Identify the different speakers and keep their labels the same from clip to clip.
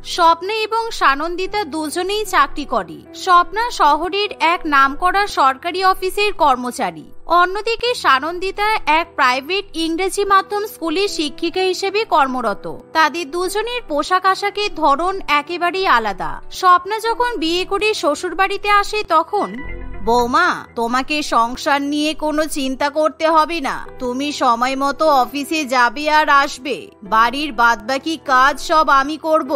Speaker 1: স্বপ্না এবং সানন্দিতা দুজনেই চাকরি করে। স্বপ্না শহরের এক নামকরা সরকারি অফিসের কর্মচারী, অন্যদিকে সানন্দিতা এক প্রাইভেট ইংরেজি মাধ্যম স্কুলের শিক্ষিকা হিসেবে কর্মরত। তাদের দুজনের পোশাক আশাকের ধরন একেবারেই আলাদা। স্বপ্না যখন বিয়ে করে শ্বশুর বাড়িতে আসে তখন, বৌমা, তোমাকে সংসার নিয়ে কোনো চিন্তা করতে হবে না, তুমি সময় মতো অফিসে যাবে আর আসবে, বাড়ির বাদবাকি কাজ সব আমি করব।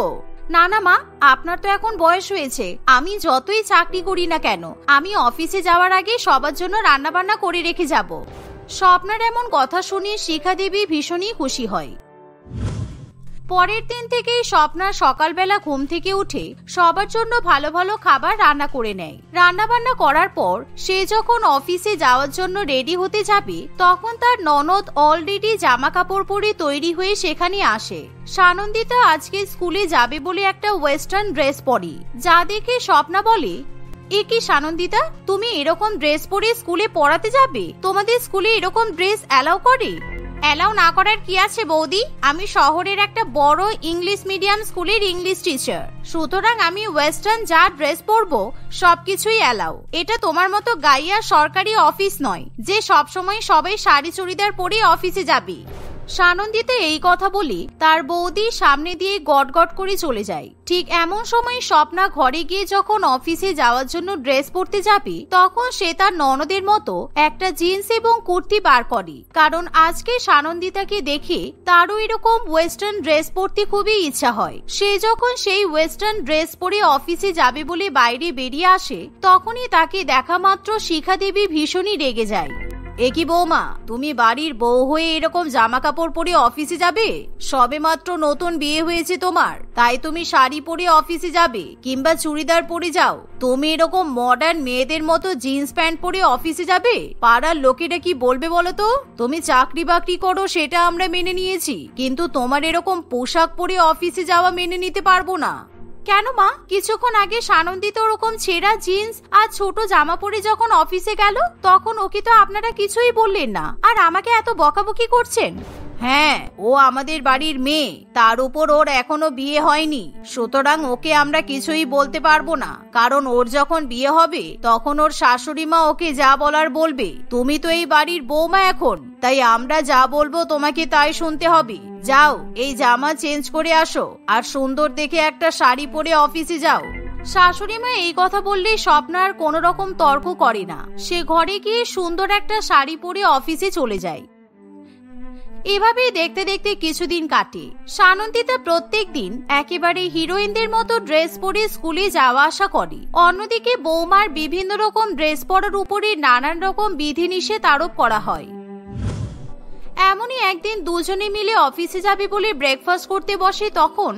Speaker 1: না না মা, আপনার তো এখন বয়স হয়েছে, আমি যতই চাকরি করি না কেন আমি অফিসে যাওয়ার আগে সবার জন্য রান্না বান্না করে রেখে যাব। স্বপ্নার এমন কথা শুনে শিখা দেবী ভীষণই খুশি হয়। পরের দিন থেকেই স্বপ্না সকালবেলা ঘুম থেকে উঠে সবার জন্য ভালো ভালো খাবার রান্না করে নেয়। রান্না বান্না করার পর সে যখন অফিসে যাওয়ার জন্য রেডি হতে যাবে তখন তার ননদ অলরেডি জামা কাপড় পরে তৈরি হয়ে সেখানে আসে। সানন্দিতা আজকে স্কুলে যাবে বলে একটা ওয়েস্টার্ন ড্রেস পরে, যা দেখে স্বপ্না বলে, এ কি সানন্দিতা, তুমি এরকম ড্রেস পরে স্কুলে পড়াতে যাবে? তোমাদের স্কুলে এরকম ড্রেস অ্যালাউ করে? অ্যালাউ না করার কি আছে বৌদি, আমি শহরের একটা বড় ইংলিশ মিডিয়াম স্কুলের ইংলিশ টিচার, সুতরাং আমি ওয়েস্টার্ন যা ড্রেস পরবো সবকিছুই অ্যালাউ। এটা তোমার মতো গাইয়া সরকারি অফিস নয় যে সবসময় সবাই শাড়ি চুড়িদার পরে অফিসে যাবে। সানন্দিতা এই কথা বলে তার বৌদি সামনে দিয়ে গটগট করে চলে যায়। ঠিক এমন সময় স্বপ্না ঘরে গিয়ে যখন অফিসে যাওয়ার জন্য ড্রেস পরতে যাবে তখন সে তার ননদের মতো একটা জিন্স এবং কুর্তি বার করে, কারণ আজকে সানন্দিতাকে দেখে তারও এরকম ওয়েস্টার্ন ড্রেস পরতে খুবই ইচ্ছা হয়। সে যখন সেই ওয়েস্টার্ন ড্রেস পরে অফিসে যাবে বলে বাইরে বেরিয়ে আসে তখনই তাকে দেখা মাত্র শিখা দেবী ভীষণই রেগে যায়। একি বৌমা, তুমি বাড়ির বউ হয়ে এরকম জামা কাপড় পরে অফিসে যাবে? সবে মাত্র নতুন বিয়ে হয়েছে তোমার, তাই তুমি শাড়ি পরে অফিসে যাবে কিংবা চুড়িদার পরে যাও? তুমি এরকম মডার্ন মেয়েদের মতো জিন্স প্যান্ট পরে অফিসে যাবে? পাড়ার লোকেরা কি বলবে বলো তো? তুমি চাকরি বাকরি করো সেটা আমরা মেনে নিয়েছি, কিন্তু তোমার এরকম পোশাক পরে অফিসে যাওয়া মেনে নিতে পারবো না। কেন মা, কিছুক্ষণ আগে সানন্দিতা ওরকম ছেঁড়া জিন্স আর ছোট জামা পরে যখন অফিসে গেল তখন ওকে তো আপনারা কিছুই বললেন না, আর আমাকে এত বকাবকি করছেন। হ্যাঁ, ও আমাদের বাড়ির মেয়ে, তার উপর ওর এখনো বিয়ে হয়নি, সুতরাং ওকে আমরা কিছুই বলতে পারবো না, কারণ ওর যখন বিয়ে হবে তখন ওর শাশুড়ি মা ওকে যা বলার বলবে। তুমি তো এই বাড়ির বৌমা এখন, তাই আমরা যা বলবো তোমাকে তাই শুনতে হবে। যাও, এই জামা চেঞ্জ করে আসো আর সুন্দর দেখে একটা শাড়ি পরে অফিসে যাও। শাশুড়ি মা এই কথা বললে স্বপ্নার কোনো রকম তর্ক করে না, সে ঘরে গিয়ে সুন্দর একটা শাড়ি পরে অফিসে চলে যায়। এভাবেই দেখতে দেখতে কিছুদিন কাটে। সানন্দিতা প্রত্যেক দিন একেবারে হিরোইনদের মতো ড্রেস পরে স্কুলে যাওয়া আসা করে। অন্যদিকে বৌমার বিভিন্ন রকম ড্রেস পরার উপরে নানান রকম বিধিনিষেধ আরোপ করা হয়। এমনই একদিন দুজনে মিলে অফিসে যাবে বলে ব্রেকফাস্ট করতে বসে তখন,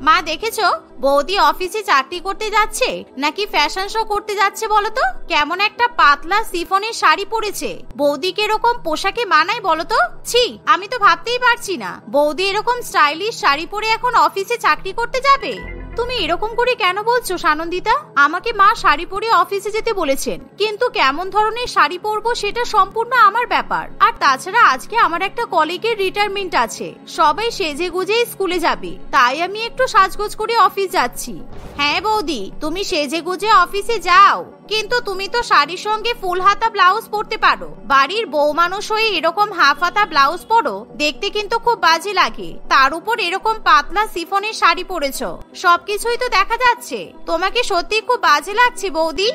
Speaker 1: মা দেখেছো বৌদি অফিসে চাকরি করতে যাচ্ছে নাকি ফ্যাশন শো করতে যাচ্ছে বলতো? কেমন একটা পাতলা সিফনের শাড়ি পরেছে, বৌদিকে এরকম পোশাকে মানায় বলতো? ছি, আমি তো ভাবতেই পারছি না বৌদি এরকম স্টাইলিশ শাড়ি পরে এখন অফিসে চাকরি করতে যাবে। তুমি এরকম করে কেন বলছো সানন্দিতা? আমাকে মা শাড়ি পরে অফিসে যেতে বলেছেন, কিন্তু কেমন ধরনের শাড়ি পরবো সেটা সম্পূর্ণ আমার ব্যাপার। আর তাছাড়া আজকে আমার একটা কলিগের রিটায়ারমেন্ট আছে, সবাই সেজে গুজে স্কুলে যাবে, তাই আমি একটু সাজগোজ করে অফিস যাচ্ছি। হ্যাঁ বৌদি, তুমি সেজে গুজে অফিসে যাও, কিন্তু তুমি তো শাড়ির সঙ্গে ফুল হাতা ব্লাউজ পরতে পারো। বাড়ির বউ মানুষ হয়ে এরকম হাফ হাতা ব্লাউজ পরো, দেখতে কিন্তু খুব বাজে লাগে। তার উপর এরকম পাতলা সিফনের শাড়ি পরেছো, সবকিছুই তো দেখা যাচ্ছে। তোমাকে সত্যি খুব বাজে লাগছে বৌদি।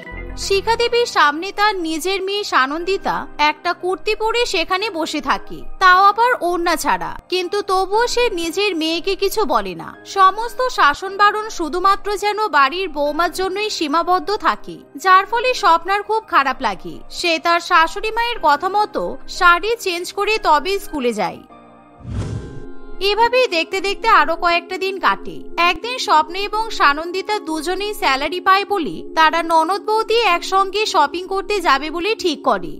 Speaker 1: শিখা দেবীর সামনে তার নিজের মেয়ে সানন্দিতা একটা কুর্তি পরে সেখানে বসে থাকে, তাও আবার ওড়না ছাড়া, কিন্তু তবুও সে নিজের মেয়েকে কিছু বলে না। সমস্ত শাসন বারণ শুধুমাত্র যেন বাড়ির বৌমার জন্যই সীমাবদ্ধ থাকে, যার ফলে স্বপ্নার খুব খারাপ লাগে। সে তার শাশুড়ি মায়ের কথা মতো শাড়ি চেঞ্জ করে তবে স্কুলে যায়। এভাবেই দেখতে দেখতে আরো কয়েকটা দিন কাটে। একদিন স্বপ্ন এবং সানন্দিতা দুজনেই স্যালারি পায় বলে তারা ননদ বৌদি একসঙ্গে শপিং করতে যাবে বলে ঠিক করে।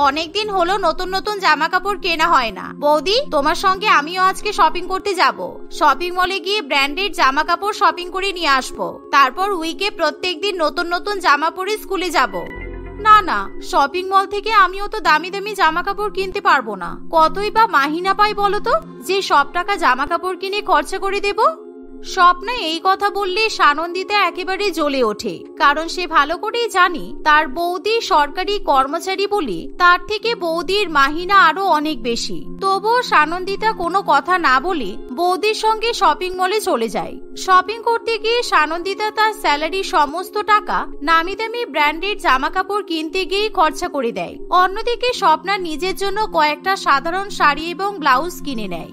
Speaker 1: অনেকদিন হলো নতুন নতুন জামা কাপড় কেনা হয় না, বৌদি তোমার সঙ্গে আমিও আজকে শপিং করতে যাব। শপিং মলে গিয়ে ব্র্যান্ডেড জামা কাপড় শপিং করে নিয়ে আসবো, তারপর উইকে প্রত্যেকদিন নতুন নতুন জামা পরে স্কুলে যাব। না না, শপিং মল থেকে আমিও তো দামি দামি জামা কাপড় কিনতে পারবো না, কতই বা মাহিনা পাই বলতো যে সব টাকা জামা কাপড় কিনে খরচা করে দেব। স্বপ্না এই কথা বললে সানন্দিতা একেবারে জ্বলে ওঠে, কারণ সে ভালো করেই জানে তার বৌদি সরকারি কর্মচারী বলে তার থেকে বৌদির মাহিনা আরো অনেক বেশি। তবুও সানন্দিতা কোনো কথা না বলে বৌদির সঙ্গে শপিং মলে চলে যায়। শপিং করতে গিয়ে সানন্দিতা তার স্যালারির সমস্ত টাকা নামি দামি ব্র্যান্ডেড জামা কাপড় কিনতে গিয়ে খরচা করে দেয়। অন্যদিকে স্বপ্না নিজের জন্য কয়েকটা সাধারণ শাড়ি এবং ব্লাউজ কিনে নেয়।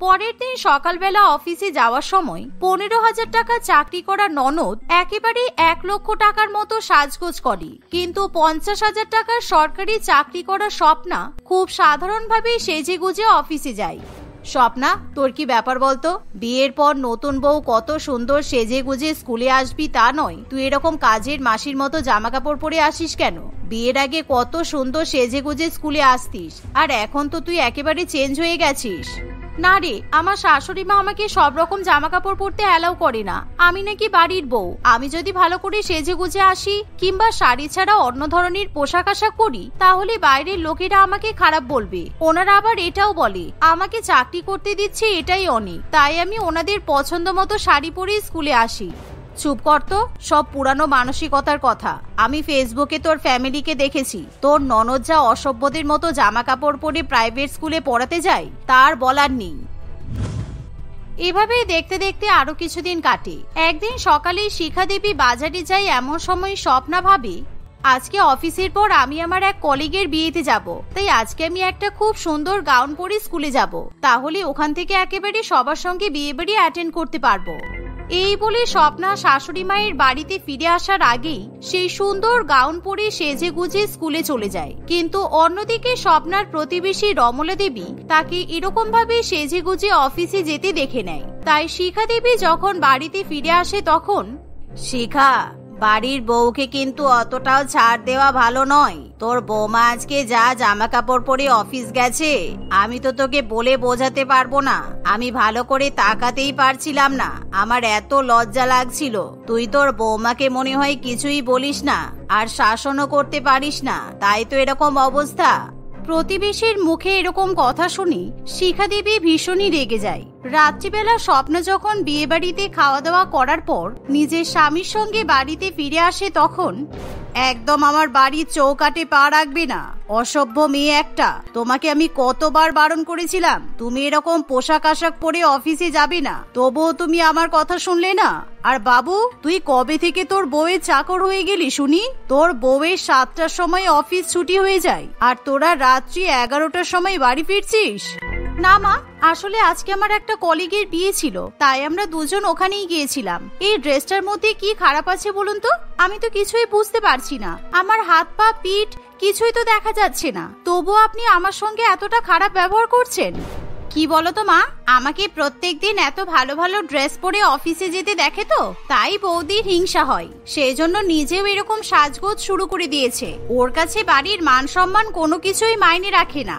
Speaker 1: পরের দিন সকালবেলা অফিসে যাওয়ার সময় 15,000 টাকা চাকরি করা ননদ একেবারে 1 লক্ষ টাকার মতো সাজগোজ করে, কিন্তু 50,000 টাকার সরকারি চাকরি করা স্বপ্না খুব সাধারণভাবে সেজে গুজে অফিসে যায়। স্বপ্না, তোর কি ব্যাপার বলতো? বিয়ের পর নতুন বউ কত সুন্দর সেজে গুজে স্কুলে আসবি তা নয়, তুই এরকম কাজের মাসির মতো জামা কাপড় পরে আসিস কেন? বিয়ের আগে কত সুন্দর সেজে গুজে স্কুলে আসতিস, আর এখন তো তুই একেবারে চেঞ্জ হয়ে গেছিস। না রে, আমার শাশুড়ি মা আমাকে সব রকম জামা কাপড় পরতে অ্যালাউ করে না। আমি নাকি বাড়ির বউ, আমি যদি ভালো করে সেজে গুজে আসি কিংবা শাড়ি ছাড়া অন্য ধরনের পোশাক আশাক পরি তাহলে বাইরের লোকেরা আমাকে খারাপ বলবে। ওনারা আবার এটাও বলে আমাকে চাকরি করতে দিচ্ছে এটাই অনেক, তাই আমি ওনাদের পছন্দ মতো শাড়ি পরে স্কুলে আসি। চুপ কর তো, সব পুরানো মানসিকতার কথা। আমি ফেসবুকে তোর ফ্যামিলিকে দেখেছি, তোর ননদ যা অসভ্যদের মতো জামা কাপড় পরে প্রাইভেট স্কুলে পড়াতে যায় তার বলার নেই। এভাবেই দেখতে দেখতে আরো কিছুদিন কাটে। একদিন সকালে শিখা দেবী বাজারে যায়, এমন সময় স্বপ্না ভাবে আজকে অফিসের পর আমি আমার এক কলিগের বিয়েতে যাব, তাই আজকে আমি একটা খুব সুন্দর গাউন পরে স্কুলে যাব, তাহলে ওখান থেকে একেবারে সবার সঙ্গে বিয়ে বাড়ি অ্যাটেন্ড করতে পারবো। এই বলে স্বপ্না শাশুড়ি মায়ের বাড়িতে ফিরে আসার আগেই সেই সুন্দর গাউন পরে সেজে গুজে স্কুলে চলে যায়। কিন্তু অন্যদিকে স্বপ্নার প্রতিবেশী রমলা দেবী তাকে এরকম ভাবে সেজে গুজে অফিসে যেতে দেখে নেয়। তাই শিখা দেবী যখন বাড়িতে ফিরে আসে তখন, শিখা, বাড়ির বউকে কিন্তু অতটাও ছাড় দেওয়া ভালো নয়। তোর বৌমা আজকে যা জামা কাপড় পরে অফিস গেছে আমি তো তোকে বলে বোঝাতে পারবো না। আমি ভালো করে তাকাতেই পারছিলাম না, আমার এত লজ্জা লাগছিল। তুই তোর বৌমাকে মনে হয় কিছুই বলিস না আর শাসনও করতে পারিস না, তাই তো এরকম অবস্থা। প্রতিবেশীর মুখে এরকম কথা শুনি শিখা দেবী ভীষণই রেগে যায়। রাত্রিবেলা স্বপ্ন যখন বিয়ে বাড়িতে খাওয়া দাওয়া করার পর নিজের স্বামীর সঙ্গে বাড়িতে ফিরে আসে তখন, একদম আমার বাড়ির চৌকাঠে পা রাখবে না, অসভ্য মেয়ে একটা। তোমাকে আমি কতবার বারণ করেছিলাম তুমি এরকম পোশাক আশাক পরে অফিসে যাবে না, তবুও তুমি আমার কথা শুনলে না। আর বাবু, তুই কবে থেকে তোর বউয়ের চাকর হয়ে গেলি শুনি? তোর বউয়ের 7টার সময় অফিস ছুটি হয়ে যায় আর তোরা রাত্রি 11টার সময় বাড়ি ফিরছিস। না মা, আসলে আজকে আমার একটা কলিগের বিয়ে ছিল, তাই আমরা দুজন ওখানেই গিয়েছিলাম। এই ড্রেসটার মধ্যে কি খারাপ আছে বলুন তো? আমি তো কিছুই বুঝতে পারছি না, আমার হাত পা পিঠ কিছুই তো দেখা যাচ্ছে না, তবুও আপনি আমার সঙ্গে এতটা খারাপ ব্যবহার করছেন। কি বলো তো মা, আমাকে প্রত্যেকদিন এত ভালো ভালো ড্রেস পরে অফিসে যেতে দেখে তো তাই বৌদির হিংসা হয়, সেই জন্য নিজেও এরকম সাজগোজ শুরু করে দিয়েছে। ওর কাছে বাড়ির মান সম্মান কোনো কিছুই মাইনে রাখে না।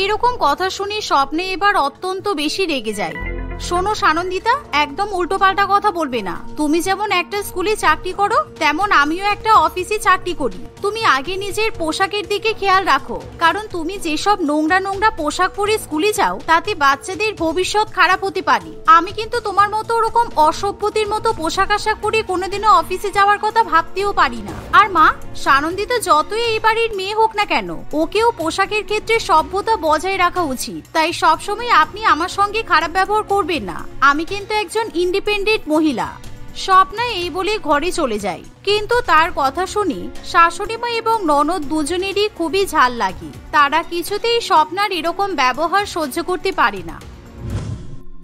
Speaker 1: এরকম কথা শুনে স্বপ্নে এবার অত্যন্ত বেশি রেগে যায়। শোনো সানন্দিতা, একদম উল্টোপাল্টা কথা বলবে না। তুমি যেমন একটা স্কুলে চাকরি করো তেমন আমিও একটা অফিসে চাকরি করি। তুমি আগে নিজের পোশাকের দিকে খেয়াল রাখো, কারণ তুমি যেসব নোংরা নোংরা পোশাক পরে স্কুলে যাও তাতে বাচ্চাদের ভবিষ্যৎ খারাপ হতে পারে। আমি কিন্তু তোমার মতো ওরকম অসভ্যতির মতো পোশাক আশাক পরে কোনোদিনও অফিসে যাওয়ার কথা ভাবতেও পারি না। আর মা, সানন্দিতা যতই এই বাড়ির মেয়ে হোক না কেন, ওকেও পোশাকের ক্ষেত্রে সভ্যতা বজায় রাখা উচিত। তাই সবসময় আপনি আমার সঙ্গে খারাপ ব্যবহার করবেন না, আমি কিন্তু একজন ইন্ডিপেন্ডেন্ট মহিলা। স্বপ্না এই বলে ঘরে চলে যায়। কিন্তু তার কথা শুনি শাশুড়ি মা এবং ননদ দুজনেরই খুবই ঝাল লাগে। তারা কিছুতেই স্বপ্নার এরকম ব্যবহার সহ্য করতে পারে না।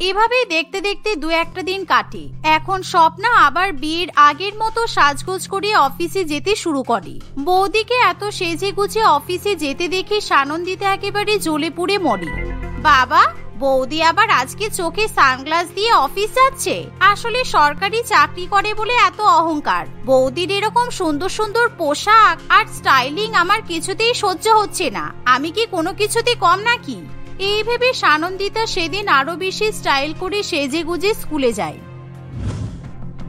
Speaker 1: এভাবেই দেখতে দেখতে 2-1 দিন কাটে। এখন স্বপ্না আবার বিয়ের আগের মতো সাজগোজ করে অফিসে যেতে শুরু করে। বৌদিকে এত সেজে গুজে অফিসে যেতে দেখে সানন্দিতা একেবারে জ্বলে পুড়ে মরে। বাবা, বৌদি আবার আজকে চোখে সানগ্লাস দিয়ে অফিস যাচ্ছে? আসলে সরকারি চাকরি করে বলে এত অহংকার। বৌদির এরকম সুন্দর সুন্দর পোশাক আর স্টাইলিং আমার কিছুতেই সহ্য হচ্ছে না। আমি কি কোনো কিছুতে কম নাকি? এই ভেবে সানন্দিতা সেদিন আরো বেশি স্টাইল করে সেজে গুজে স্কুলে যায়।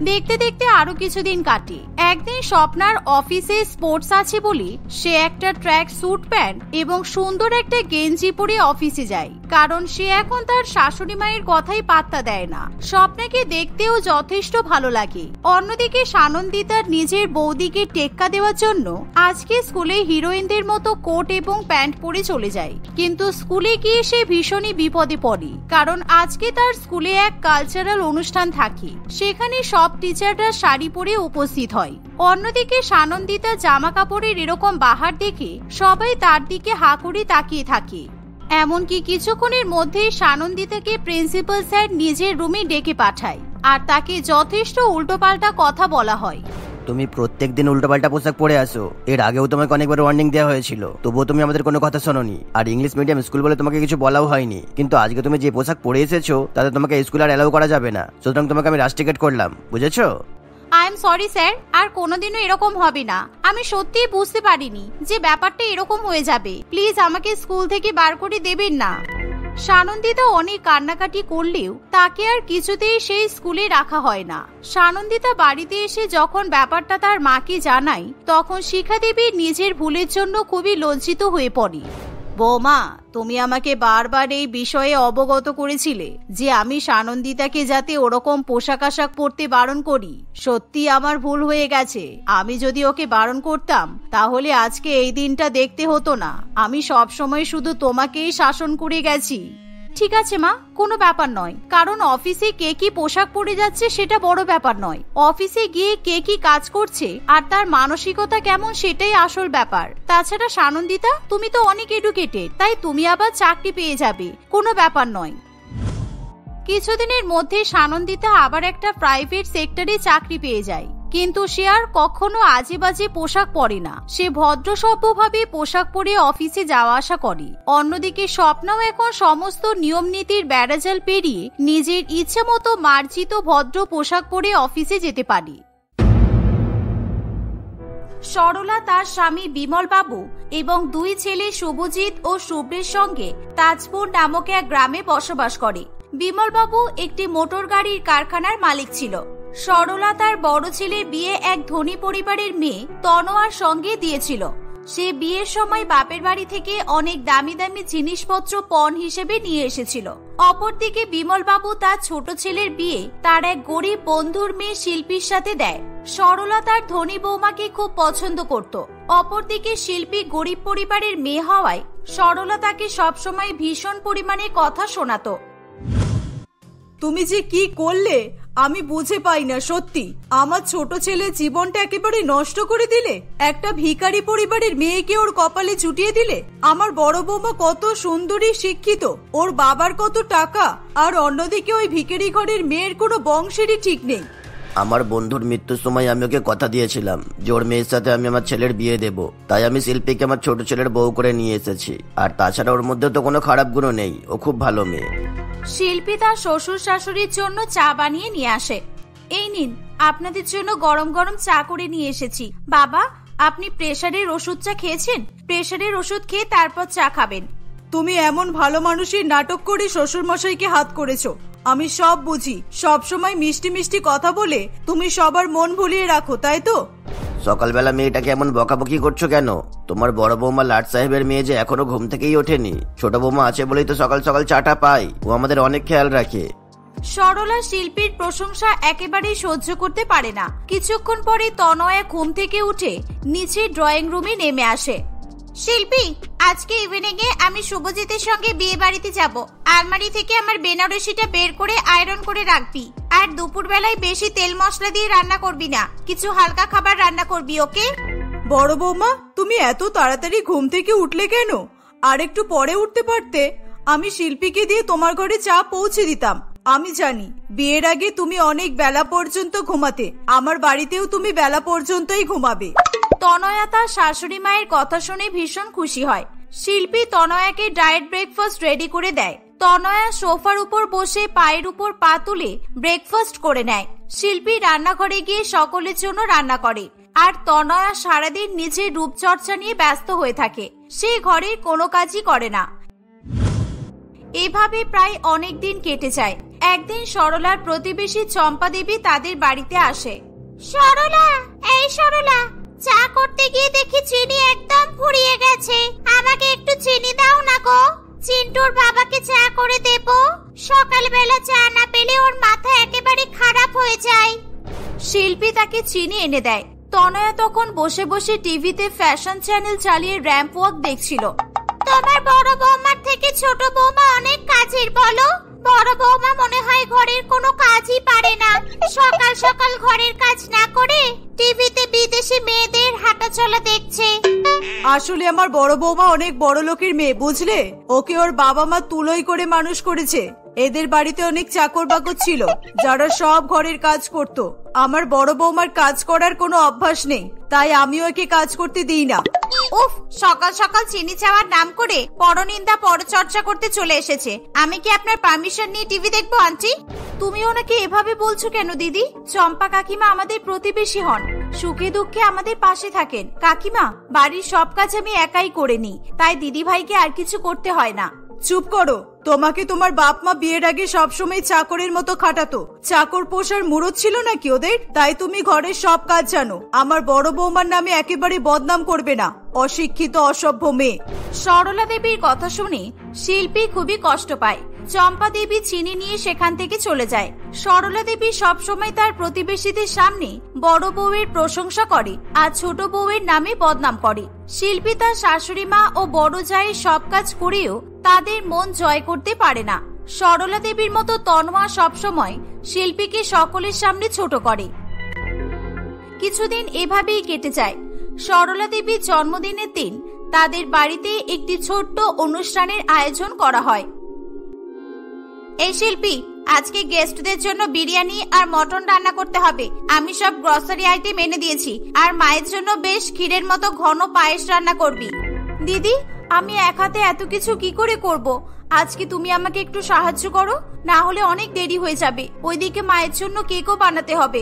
Speaker 1: দেখতে দেখতে আরো কিছুদিন কাটে। একদিন স্বপ্নার অফিসে স্পোর্টস আছে বলে সে একটা ট্র্যাক স্যুট প্যান্ট এবং সুন্দর একটা গেঞ্জি পরে অফিসে যায়, কারণ সে এখন তার শাশুড়ি মায়ের কথাই পাত্তা দেয় না। স্বপ্নাকে দেখতেও যথেষ্ট ভালো লাগে। অন্যদিকে সানন্দিতার নিজের বৌদিকে টেক্কা দেওয়ার জন্য আজকে স্কুলে হিরোইনদের মতো কোট এবং প্যান্ট পরে চলে যায়, কিন্তু স্কুলে গিয়ে সে ভীষণই বিপদে পড়ে, কারণ আজকে তার স্কুলে এক কালচারাল অনুষ্ঠান থাকে। সেখানে সব টিচাররা শাড়ি পরে উপস্থিত হয়। অন্যদিকে সানন্দিতা জামা কাপড়ের এরকম বাহার দেখে সবাই তার দিকে হা করে তাকিয়ে থাকে। এমনকি কিছুক্ষণের মধ্যেই সানন্দিতাকে প্রিন্সিপাল স্যার নিজের রুমে ডেকে পাঠায় আর তাকে যথেষ্ট উল্টোপাল্টা কথা বলা হয়।
Speaker 2: তুমি প্রত্যেকদিন উল্টোপাল্টা পোশাক পরে আসো। এর আগেও তোমাকে অনেকবার ওয়ার্নিং দেওয়া হয়েছিল, তবুও তুমি আমাদের কোনো কথা শোনোনি। আর ইংলিশ মিডিয়াম স্কুল বলে তোমাকে কিছু বলাও হয়নি, কিন্তু আজকে তুমি যে পোশাক পরে এসেছো তাতে তোমাকে স্কুল আর অ্যালাউ করা যাবে না। সুতরাং তোমাকে আমি রাস্টিকেট করলাম, বুঝেছো?
Speaker 1: আই এম সরি স্যার, আর কোনোদিনও এরকম হবে না। আমি সত্যিই বুঝতে পারিনি যে ব্যাপারটা এরকম হয়ে যাবে। প্লিজ আমাকে স্কুল থেকে বার করে দেবেন না। সানন্দিতা অনেক কান্নাকাটি করলেও তাকে আর কিছুতেই সেই স্কুলে রাখা হয় না। সানন্দিতা বাড়িতে এসে যখন ব্যাপারটা তার মাকে জানায়, তখন শিখা দেবী নিজের ভুলের জন্য খুবই লজ্জিত হয়ে পড়ে। বৌমা, তুমি আমাকে বারবার এই বিষয়ে অবগত করেছিলে যে আমি সানন্দিতাকে যাতে ওরকম পোশাক আশাক পরতে বারণ করি। সত্যি আমার ভুল হয়ে গেছে। আমি যদি ওকে বারণ করতাম তাহলে আজকে এই দিনটা দেখতে হতো না। আমি সব সময় শুধু তোমাকেই শাসন করে গেছি। ঠিক আছে মা, কোনো ব্যাপার নয়, কারণ অফিসে কে কি পোশাক পরে যাচ্ছে সেটা বড় ব্যাপার নয়। অফিসে গিয়ে কে কি কাজ করছে আর তার মানসিকতা কেমন সেটাই আসল ব্যাপার। তাছাড়া সানন্দিতা, তুমি তো অনেক এডুকেটেড, তাই তুমি আবার চাকরি পেয়ে যাবে, কোনো ব্যাপার নয়। কিছুদিনের মধ্যে সানন্দিতা আবার একটা প্রাইভেট সেক্টরে চাকরি পেয়ে যায়, কিন্তু সে আর কখনো আজে বাজে পোশাক পরে না। সে ভদ্রসভ্যভাবে পোশাক পরে অফিসে যাওয়া আসা করে। অন্যদিকে স্বপ্নাও এখন সমস্ত নিয়ম নীতির বেড়াজাল পেরিয়ে নিজের ইচ্ছে মতো মার্জিত ভদ্র পোশাক পরে অফিসে যেতে পারে। সরলা তার স্বামী বিমল বাবু এবং দুই ছেলে শুভজিৎ ও শুভ্রের সঙ্গে তাজপুর নামক এক গ্রামে বসবাস করে। বিমল বাবু একটি মোটর গাড়ির কারখানার মালিক ছিল। সরলা তার বড় ছেলের বিয়ে এক ধনী পরিবারের মেয়ে তনোয়ার সঙ্গে দিয়েছিল। সে বিয়ের সময় বাপের বাড়ি থেকে অনেক দামি দামি জিনিসপত্র পণ হিসেবে নিয়ে এসেছিল। অপরদিকে বিমল বাবু তার ছোট ছেলের বিয়ে তার এক গরিব বন্ধুর মেয়ে শিল্পীর সাথে দেয়। সরলা তার ধনী বৌমাকে খুব পছন্দ করত। অপরদিকে শিল্পী গরিব পরিবারের মেয়ে হওয়ায় সরলা তাকে সবসময় ভীষণ পরিমাণে কথা শোনাতো।
Speaker 3: তুমি যে কি করলে আমি বুঝে পাই না। সত্যি আমার ছোট ছেলের জীবনটা একেবারে নষ্ট করে দিলে। একটা ভিখারি পরিবারের মেয়েকে ওর কপালে চুটিয়ে দিলে। আমার বড় বৌমা কত সুন্দরী, শিক্ষিত, ওর বাবার কত টাকা, আর অন্যদিকে ওই ভিখারি ঘরের মেয়ের কোনো বংশেরই ঠিক নেই।
Speaker 2: আমার বন্ধুর মৃত্যুর সময় আমি ওকে কথা দিয়েছিলাম যে ওর মেয়ের সাথে আমি আমার ছেলের বিয়ে দেব, তাই আমি শিল্পীকে আমার ছোট ছেলের বউ করে নিয়ে এসেছি। আর তাছাড়া ওর মধ্যে তো কোনো খারাপ গুণও নেই, ও খুব ভালো মেয়ে।
Speaker 1: শিল্পী তার শ্বশুর শাশুড়ির জন্য চা বানিয়ে নিয়ে আসে। এই নিন, আপনাদের জন্য গরম গরম চা করে নিয়ে এসেছি। বাবা, আপনি প্রেসারের ওষুধ চা খেয়েছেন? প্রেসারের ওষুধ খেয়ে তারপর চা খাবেন।
Speaker 3: তুমি এমন ভালো মানুষের নাটক করে শ্বশুর মশাইকে হাত করেছো। আমি সব বুঝি। সব সময় মিষ্টি মিষ্টি কথা বলে তুমি সবার মন ভুলিয়ে রাখো, তাই তো?
Speaker 2: সকালবেলা মেয়েটাকে এমন বকাবকি করছো কেন? তোমার বড় বৌমা লাট সাহেবের মেয়ে যে এখনো ঘুম থেকেই ওঠেনি। ছোট বৌমা আছে বলেই তো সকাল সকাল চাটা পাই। ও আমাদের অনেক খেয়াল রাখে।
Speaker 1: সরলা শিল্পীর প্রশংসা একেবারেই সহ্য করতে পারে না। কিছুক্ষণ পরে তনয়া ঘুম থেকে উঠে নিচে ড্রয়িং রুমে নেমে আসে। শিল্পী, আজকে ইভিনিং এ আমি শুভজিতের সঙ্গে বিয়ে বাড়িতে যাব। আলমারি থেকে আমার বেনারসিটা বের করে আয়রন করে রাখবি। আর দুপুর বেলায় বেশি তেল মশলা দিয়ে রান্না করবি না, কিছু হালকা খাবার রান্না করবি, ওকে?
Speaker 3: বড় বৌমা, তুমি এত তাড়াতাড়ি ঘুম থেকে উঠলে কেন? আর একটু পরে উঠতে পারতে। আমি শিল্পীকে দিয়ে তোমার ঘরে চা পৌঁছে দিতাম। আমি জানি বিয়ের আগে তুমি অনেক বেলা পর্যন্ত ঘুমাতে। আমার বাড়িতেও তুমি বেলা পর্যন্তই ঘুমাবে।
Speaker 1: তনয়া তার শাশুড়ি মায়ের কথা শুনে ভীষণ খুশি হয়। শিল্পী তনয়াকে ডায়েট ব্রেকফাস্ট রেডি করে দেয়। তনয়া সোফার উপর বসে পায়ের উপর পা তুলে ব্রেকফাস্ট করে নেয়। শিল্পী রান্নাঘরে গিয়ে সকলের জন্য রান্না করে। আর তনয়া সারাদিন নিজের রূপচর্চা নিয়ে ব্যস্ত হয়ে থাকে। সে ঘরের কোনো কাজই করে না। এভাবে প্রায় অনেক দিন কেটে যায়। একদিন সরলার প্রতিবেশী চম্পা দেবী তাদের বাড়িতে আসে। সরলা, এই সরলা, চা করতে গিয়ে দেখি চিনি একদম ফুরিয়ে গেছে, আমাকে একটু চিনি দাও না গো। চিন্টুর বাবাকে চা করে দেব, সকালবেলা চা না পেলে ওর মাথা একেবারে খারাপ হয়ে যায়। শিল্পী তাকে চিনি এনে দেয়। তনয়া তখন বসে বসে টিভিতে ফ্যাশন চ্যানেল চালিয়ে র্যাম্প ওয়াক দেখছিল। তোমার বড় বৌমার থেকে ছোট বৌমা অনেক কাজের বলো। বড় বৌমা মনে হয় ঘরের কোনো কাজই পারে না, সকাল সকাল ঘরের কাজ না করে টিভিতে বিদেশি মেয়েদের হাঁটাচলা দেখছে।
Speaker 3: আসলে আমার বড় বৌমা অনেক বড় লোকের মেয়ে, বুঝলে? ওকে ওর বাবা মা তুলোই করে মানুষ করেছে। এদের বাড়িতে অনেক চাকর বাকর ছিল যারা সব ঘরের কাজ করত। আমার বড় বৌমার কাজ করার কোনো অভ্যাস নেই, তাই আমিও একে কাজ করতে দিই না।
Speaker 1: উফ, সকাল সকাল চিনি চাওয়ার নাম করে পরনিন্দা পরচর্চা করতে চলে এসেছে। আমি কি আপনার পারমিশন নিয়ে টিভি দেখবো আন্টি? তুমি ওনাকে এভাবে বলছো কেন দিদি? চম্পা কাকিমা আমাদের প্রতিবেশী হন, সুখে দুঃখে আমাদের পাশে থাকেন। কাকিমা, বাড়ির সব কাজ আমি একাই করে নিই, তাই দিদি ভাইকে আর কিছু করতে হয় না।
Speaker 3: চুপ করো। তোমাকে তোমার বাপ মা বিয়ের আগে সবসময় চাকরের মতো খাটাতো। চাকর পোষার মুরত ছিল নাকি ওদের? তাই তুমি ঘরের সব কাজ জানো। আমার বড় বৌমার নামে একেবারে বদনাম করবে না, অশিক্ষিত অসভ্য মেয়ে।
Speaker 1: সরলা দেবীর কথা শুনে শিল্পী খুবই কষ্ট পায়। চম্পা দেবী চিনি নিয়ে সেখান থেকে চলে যায়। সরলা দেবী সবসময় তার প্রতিবেশীদের সামনে বড় বউয়ের প্রশংসা করে আর ছোট বউয়ের নামে বদনাম করে। শিল্পী তার শাশুড়ি মা ও বড় জায়ের সব কাজ করেও তাদের মন জয় করতে পারে না। সরলা দেবীর মতো তন্মা সবসময় শিল্পীকে সকলের সামনে ছোট করে। কিছুদিন এভাবেই কেটে যায়। সরলা দেবীর জন্মদিনের দিন তাদের বাড়িতে একটি ছোট্ট অনুষ্ঠানের আয়োজন করা হয়। এই শিল্পী, আজকে গেস্টদের জন্য বিরিয়ানি আর মটন রান্না করতে হবে। আমি সব গ্রসারি আইটেম এনে দিয়েছি, আর মায়ের জন্য বেশ ক্ষীরের মতো ঘন পায়েস রান্না করবি। দিদি, আমি এক হাতে এত কিছু কি করে করব? আজকে তুমি আমাকে একটু সাহায্য করো, না হলে অনেক দেরি হয়ে যাবে। ওইদিকে মায়ের জন্য কেকও বানাতে হবে।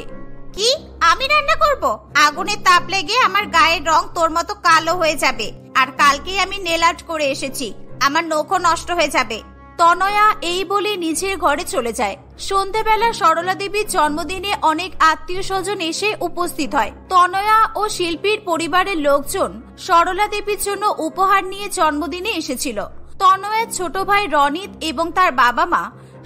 Speaker 1: কি, আমি রান্না করব? আগুনের তাপ লেগে আমার গায়ের রং তোর মতো কালো হয়ে যাবে, আর কালকেই আমি নেল আর্ট করে এসেছি, আমার নখও নষ্ট হয়ে যাবে। তনয়া এই বলে নিজের ঘরে চলে যায়। সন্ধ্যাবেলা সরলা দেবীর জন্মদিনে অনেক আত্মীয় স্বজন এসে উপস্থিত হয়। তনয়া ও শিল্পীর পরিবারের লোকজন সরলা দেবীর জন্য উপহার নিয়ে জন্মদিনে এসেছিল। তনয়ার ছোট ভাই রনিত এবং তার বাবা মা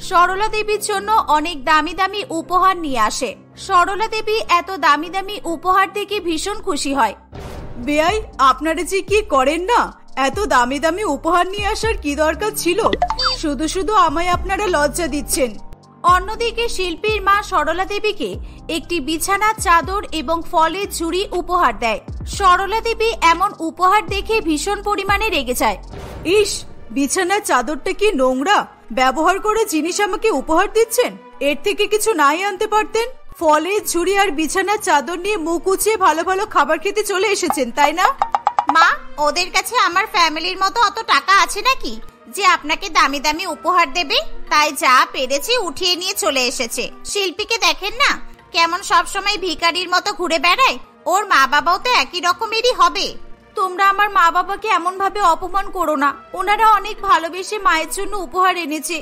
Speaker 1: সরলা দেবীর জন্য অনেক দামি দামি উপহার নিয়ে আসে। সরলা দেবী এত দামি দামি উপহার দেখে ভীষণ খুশি হয়।
Speaker 3: বেয়াই, আপনারা যে কি করেন না, এত দামি দামি উপহার নিয়ে আসার কি দরকার ছিল? শুধু শুধু আমায় আপনারা লজ্জা দিচ্ছেন।
Speaker 1: অন্যদিকে শিল্পীর মা সরলা দেবীকে একটি বিছানার চাদর এবং ফলের ঝুড়ি উপহার দেয়। সরলা দেবী এমন উপহার দেখে ভীষণ পরিমাণে রেগে যায়।
Speaker 3: ইস, বিছানার চাদরটা কি নোংরা! ব্যবহার করে জিনিস আমাকে উপহার দিচ্ছেন। এর থেকে কিছু নাই আনতে পারতেন? ফলের ঝুড়ি আর বিছানার চাদর নিয়ে মুখ উঁচিয়ে ভালো ভালো খাবার খেতে চলে এসেছেন, তাই না?
Speaker 1: মা, ওদের কাছে আমার ফ্যামিলির মতো অত টাকা আছে নাকি যে আপনাকে দামি দামি উপহার দেবে? তাই যা পেরেছে উঠিয়ে নিয়ে চলে এসেছে। শিল্পীকে দেখেন না, কেমন সবসময় ভিখারির মতো ঘুরে বেড়ায়। ওর মা বাবাও তো একই রকমেরই হবে। তোমরা আমার মা বাবাকে এমন ভাবে অপমান করো না, ওনারা অনেক ভালোবেসে মায়ের জন্য উপহার এনেছে।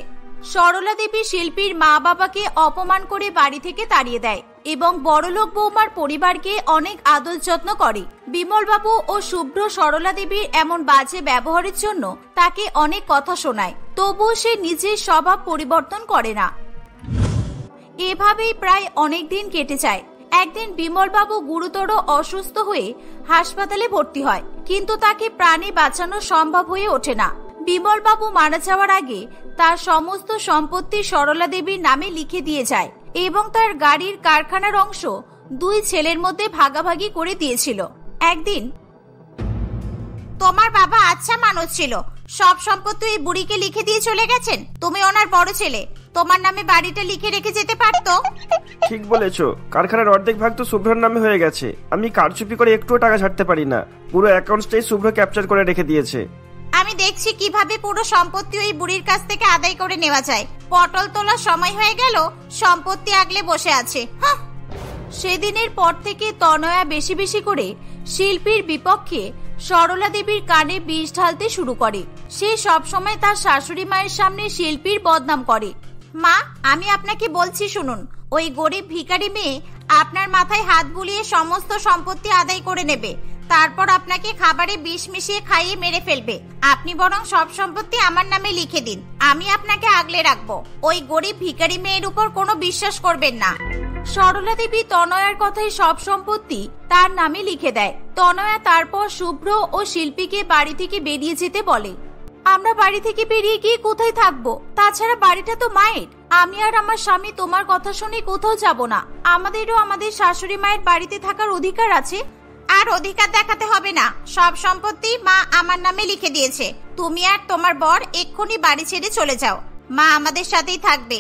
Speaker 1: সরলা দেবী শিল্পীর মা বাবাকে অপমান করে বাড়ি থেকে তাড়িয়ে দেয় এবং বড়লোক বৌমার পরিবারকে অনেক আদর যত্ন করে। বিমল বাবু ও শুভ্র সরলা দেবীর এমন বাজে ব্যবহারের জন্য তাকে অনেক কথা শোনায়, তবুও সে নিজের স্বভাব পরিবর্তন করে না। এভাবেই প্রায় অনেক দিন কেটে যায়। একদিন বিমল বাবু গুরুতর অসুস্থ হয়ে হাসপাতালে ভর্তি হয়, কিন্তু তাকে প্রাণে বাঁচানো সম্ভব হয়ে ওঠে না। বিমল বাবু মারা যাওয়ার আগে তার সমস্ত সম্পত্তি সরলা দেবীর নামে লিখে দিয়ে যায় এবং তার গাড়ির কারখানার অংশ দুই ছেলের মধ্যে ভাগাভাগি করে দিয়েছিল। একদিন, তোমার বাবা আচ্ছা মানুষ ছিল, সব সম্পত্তি এই বুড়িকে লিখে দিয়ে চলে গেছেন। তুমি ওনার বড় ছেলে, তোমার নামে বাড়িটা লিখে রেখে যেতে পারতো।
Speaker 4: ঠিক বলেছো, কারখানার অর্ধেক ভাগ তো শুভ্রর নামে হয়ে গেছে। আমি কারচুপি করে একটুও টাকা ছাড়তে পারি না, পুরো অ্যাকাউন্টটাই শুভ্র ক্যাপচার করে রেখে দিয়েছে।
Speaker 1: আমি দেখছি কিভাবে পুরো সম্পত্তি ওই বুড়ির কাছ থেকে আদায় করে নেওয়া যায়। পটল তোলার সময় হয়ে গেল, সম্পত্তি আগলে বসে আছে। সেদিনের পর থেকে তনয়া বেশি বেশি করে শিল্পীর বিপক্ষে সরলা দেবীর কানে বিষ ঢালতে শুরু করে। সে সবসময় তার শাশুড়ি মায়ের সামনে শিল্পীর বদনাম করে। মা, আমি আপনাকে বলছি শুনুন, ওই গরিব ভিখারি মেয়ে আপনার মাথায় হাত বুলিয়ে সমস্ত সম্পত্তি আদায় করে নেবে, তারপর আপনাকে খাবারে বিষ মিশিয়ে খাইয়ে মেরে ফেলবে। আপনি বরং সব সম্পত্তি আমার নামে লিখে দিন, আমি আপনাকে আগলে রাখবো। ওই গরিব ভিখারি মেয়ের উপর কোনো বিশ্বাস করবেন না। সরলা দেবী তনয়ার কথায় সব সম্পত্তি তার নামে লিখে দেয়। তনয়া তারপর শুভ্র ও শিল্পীকে বাড়ি থেকে বেরিয়ে যেতে বলে। আমরা বাড়ি থেকে বেরিয়ে গিয়ে কোথায় থাকবো? তাছাড়া বাড়িটা তো মায়ের। আমি আর আমার স্বামী তোমার কথা শুনে কোথাও যাব না। আমাদেরও আমাদের শাশুড়ি মায়ের বাড়িতে থাকার অধিকার আছে। আর অধিকার দেখাতে হবে না, সব সম্পত্তি মা আমার নামে লিখে দিয়েছে। তুমি আর তোমার বর এক্ষুনি বাড়ি ছেড়ে চলে যাও, মা আমাদের সাথেই থাকবে।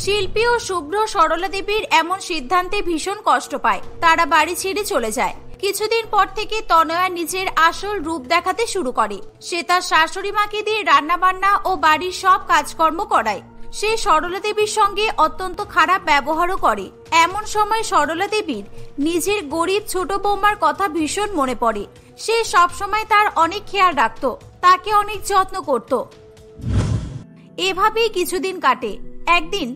Speaker 1: শিল্পী ও শুভ্র সরলা দেবীর এমন সিদ্ধান্তে ভীষণ কষ্ট পায়। তারা বাড়ি ছেড়ে চলে যায়। কিছুদিন পর থেকে তনয়া নিজের আসল রূপ দেখাতে শুরু করে। সে তার শাশুড়ি মাকে দিয়ে রান্না বান্না ও বাড়ির সব কাজকর্ম করায়। সে সরলা দেবীর সঙ্গে অত্যন্ত খারাপ ব্যবহারও করে। এমন সময় সরলা দেবীর নিজের গরিব ছোট বৌমার কথা ভীষণ মনে পড়ে। সে সব সময় তার অনেক খেয়াল রাখত, তাকে অনেক যত্ন করত। এভাবেই কিছুদিন কাটে। একদিন,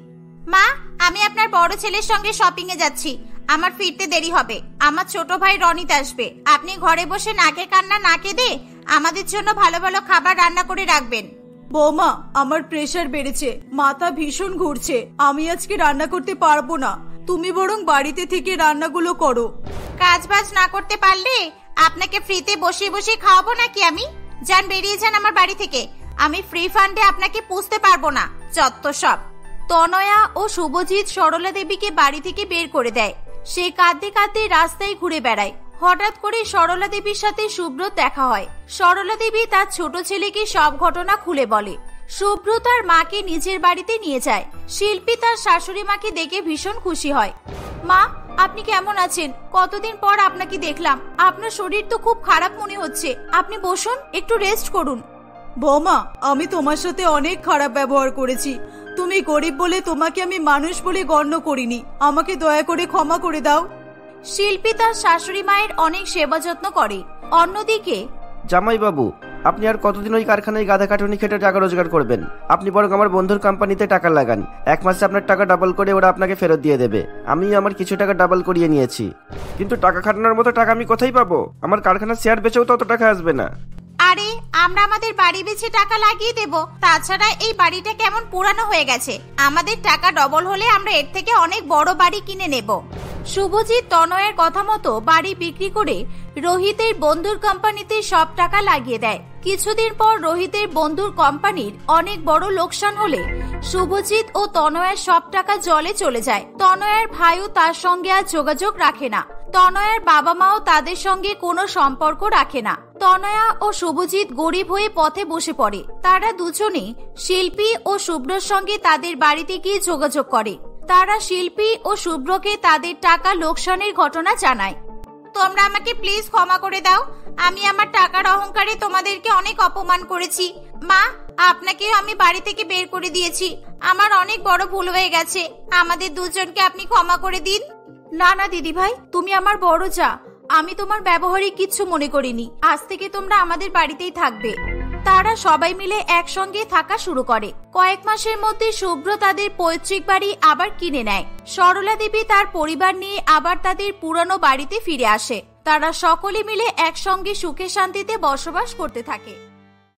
Speaker 1: মা, আমি আপনার বড় ছেলের সঙ্গে শপিং এ যাচ্ছি, আমার ফিরতে দেরি হবে। আমার ছোট ভাই রনিত আসবে। আপনি ঘরে বসে নাকে কান্না না কেঁদে আমাদের জন্য ভালো ভালো খাবার রান্না করে রাখবেন।
Speaker 3: বৌমা, আমার প্রেসার বেড়েছে, মাথা ভীষণ ঘুরছে, আমি আজকে রান্না করতে পারবো না। তুমি বরং বাড়িতে থেকে রান্নাগুলো করো।
Speaker 1: কাজ বাজ না করতে পারলে আপনাকে ফ্রিতে বসে বসে খাওয়াবো নাকি আমি? যান, বেরিয়ে যান আমার বাড়ি থেকে। আমি ফ্রি ফান্ডে আপনাকে পুষতে পারবো না, যত সব। তনয়া ও শুভজিৎ সরলা দেবীকে বাড়ি থেকে বের করে দেয়। সে কাঁদতে কাঁদতে রাস্তায় ঘুরে বেড়ায়। হঠাৎ করে সরলা দেবীর সাথে শুভ্র দেখা হয়। সরলা দেবী তার ছোট ছেলেকে সব ঘটনা খুলে বলে। শুভ্র তার মাকে নিজের বাড়িতে নিয়ে যায়। শিল্পী তার শাশুড়ি মাকে দেখে ভীষণ খুশি হয়। মা, আপনি কেমন আছেন? কতদিন পর আপনাকে দেখলাম। আপনার শরীর তো খুব খারাপ মনে হচ্ছে, আপনি বসুন, একটু রেস্ট করুন।
Speaker 3: বৌমা, আমি তোমার সাথে অনেক খারাপ ব্যবহার করেছি। তুমি গরিব বলে তোমাকে আমি মানুষ বলে গণ্য করিনি। আমাকে দয়া করে ক্ষমা করে দাও।
Speaker 1: শিল্পী তার শাশুড়ি মায়ের অনেক সেবা যত্ন করে। অন্যদিকে,
Speaker 4: জামাই বাবু, আপনি আর কতদিন ওই কারখানায় গাধা খাটুনি খেটে টাকা রোজগার করবেন? আপনি বরং আমার বন্ধুর কোম্পানিতে টাকা লাগান। 1 মাসে আপনার টাকা ডাবল করে ওরা আপনাকে ফেরত দিয়ে দেবে। আমি আমার কিছু টাকা ডাবল করিয়ে নিয়েছি। কিন্তু টাকা খাটানোর মতো টাকা আমি কোথায় পাবো? আমার কারখানার শেয়ার বেচেও তো অত টাকা আসবে না।
Speaker 1: আরে, আমরা আমাদের বাড়ি বেচে টাকা লাগিয়ে দেব। তাছাড়া এই বাড়িটা কেমন পুরানো হয়ে গেছে, আমাদের টাকা ডবল হলে আমরা এর থেকে অনেক বড় বাড়ি কিনে নেব। শুভজিৎ তনয়ের কথা মতো বাড়ি বিক্রি করে রোহিতের বন্ধুর কোম্পানিতে সব টাকা লাগিয়ে দেয়। কিছুদিন পর রোহিতের বন্ধুর কোম্পানির অনেক বড় লোকসান হলে শুভজিৎ ও তনয়ের সব টাকা জলে চলে যায়। তনয়ের ভাইও তার সঙ্গে আর যোগাযোগ রাখে না। তনয়ার বাবা মাও তাদের সঙ্গে কোনো সম্পর্ক রাখে না। তনয়া ও শুভজিৎ গরিব হয়ে পথে বসে পড়ে। তারা দুজনেই শিল্পী ও শুভ্রর সঙ্গে তাদের বাড়িতে গিয়ে যোগাযোগ করে। তারা শিল্পী ও শুভ্রকে তাদের টাকা লোকসানের ঘটনা জানায়। তোমরা আমাকে প্লিজ ক্ষমা করে দাও, আমি আমার টাকার অহংকারে তোমাদেরকে অনেক অপমান করেছি। মা, আপনাকেও আমি বাড়ি থেকে বের করে দিয়েছি। আমার অনেক বড় ভুল হয়ে গেছে, আমাদের দুজনকে আপনি ক্ষমা করে দিন। না না দিদি ভাই, তুমি আমার বড় যা, আমি তোমার ব্যবহারে কিচ্ছু মনে করিনি। আজ থেকে তোমরা আমাদের বাড়িতেই থাকবে। তারা সবাই মিলে একসঙ্গে থাকা শুরু করে। কয়েক মাসের মধ্যে শুভ্র তাদের পৈতৃক বাড়ি আবার কিনে নেয়। সরলা দেবী তার পরিবার নিয়ে আবার তাদের পুরানো বাড়িতে ফিরে আসে। তারা সকলে মিলে একসঙ্গে সুখে শান্তিতে বসবাস করতে থাকে।